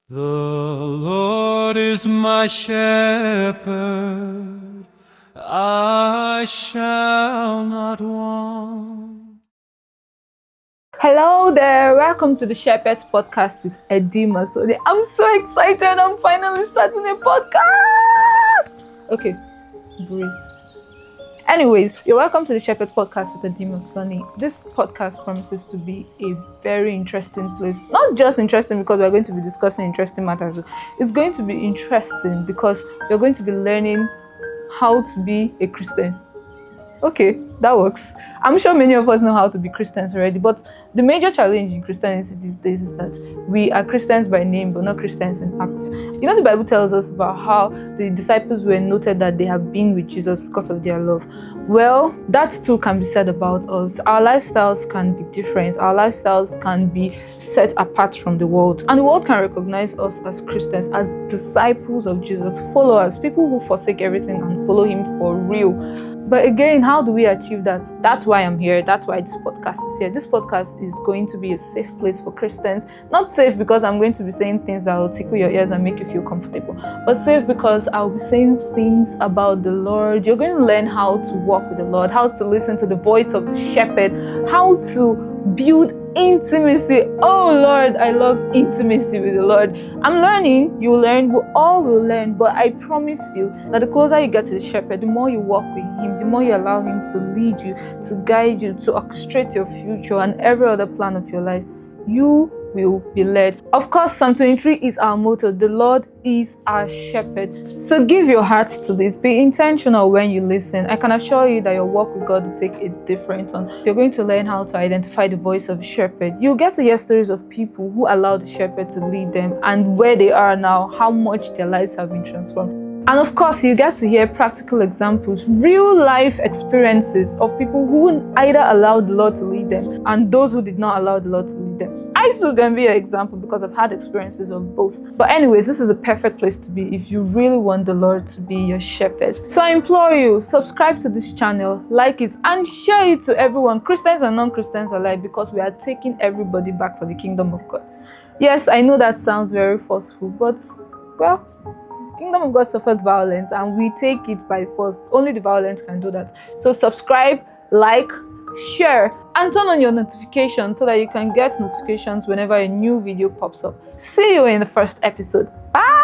The Lord is my shepherd, I shall not want. Hello there, welcome to the Shepherd's Podcast with Edima. I'm so excited, I'm finally starting a podcast. Okay, breathe. Anyways, you're welcome to the Shepherd's Podcast with Edima Sunny. This podcast promises to be a very interesting place. Not just interesting because we're going to be discussing interesting matters. It's going to be interesting because you're going to be learning how to be a Christian. Okay, that works. I'm sure many of us know how to be Christians already, but the major challenge in Christianity these days is that we are Christians by name, but not Christians in acts. You know, the Bible tells us about how the disciples were noted that they have been with Jesus because of their love. Well, that too can be said about us. Our lifestyles can be different. Our lifestyles can be set apart from the world. And the world can recognize us as Christians, as disciples of Jesus, followers, people who forsake everything and follow him for real. But again, how do we achieve that? That's why I'm here. That's why this podcast is here. This podcast is going to be a safe place for Christians. Not safe because I'm going to be saying things that will tickle your ears and make you feel comfortable, but safe because I'll be saying things about the Lord. You're going to learn how to walk with the Lord, how to listen to the voice of the shepherd, how to build intimacy. Oh Lord, I love intimacy with the Lord. I'm learning, you learn, we all will learn, but I promise you that the closer you get to the shepherd, the more you walk with him, the more you allow him to lead you, to guide you, to orchestrate your future and every other plan of your life, you will be led. Of course, Psalm 23 is our motto. The Lord is our shepherd. So give your heart to this. Be intentional when you listen. I can assure you that your walk with God will take a different turn. You're going to learn how to identify the voice of the shepherd. You'll get to hear stories of people who allowed the shepherd to lead them and where they are now, how much their lives have been transformed. And of course, you get to hear practical examples, real life experiences of people who either allowed the Lord to lead them and those who did not allow the Lord to lead them. I too can be an example because I've had experiences of both. But anyways, this is a perfect place to be if you really want the Lord to be your shepherd. So I implore you, subscribe to this channel, like it, and share it to everyone, Christians and non-Christians alike, because we are taking everybody back for the kingdom of God. Yes, I know that sounds very forceful, but well, Kingdom of God suffers violence and we take it by force. Only the violent can do that. So subscribe, like, share, and turn on your notifications so that you can get notifications whenever a new video pops up. See you in the first episode. Bye!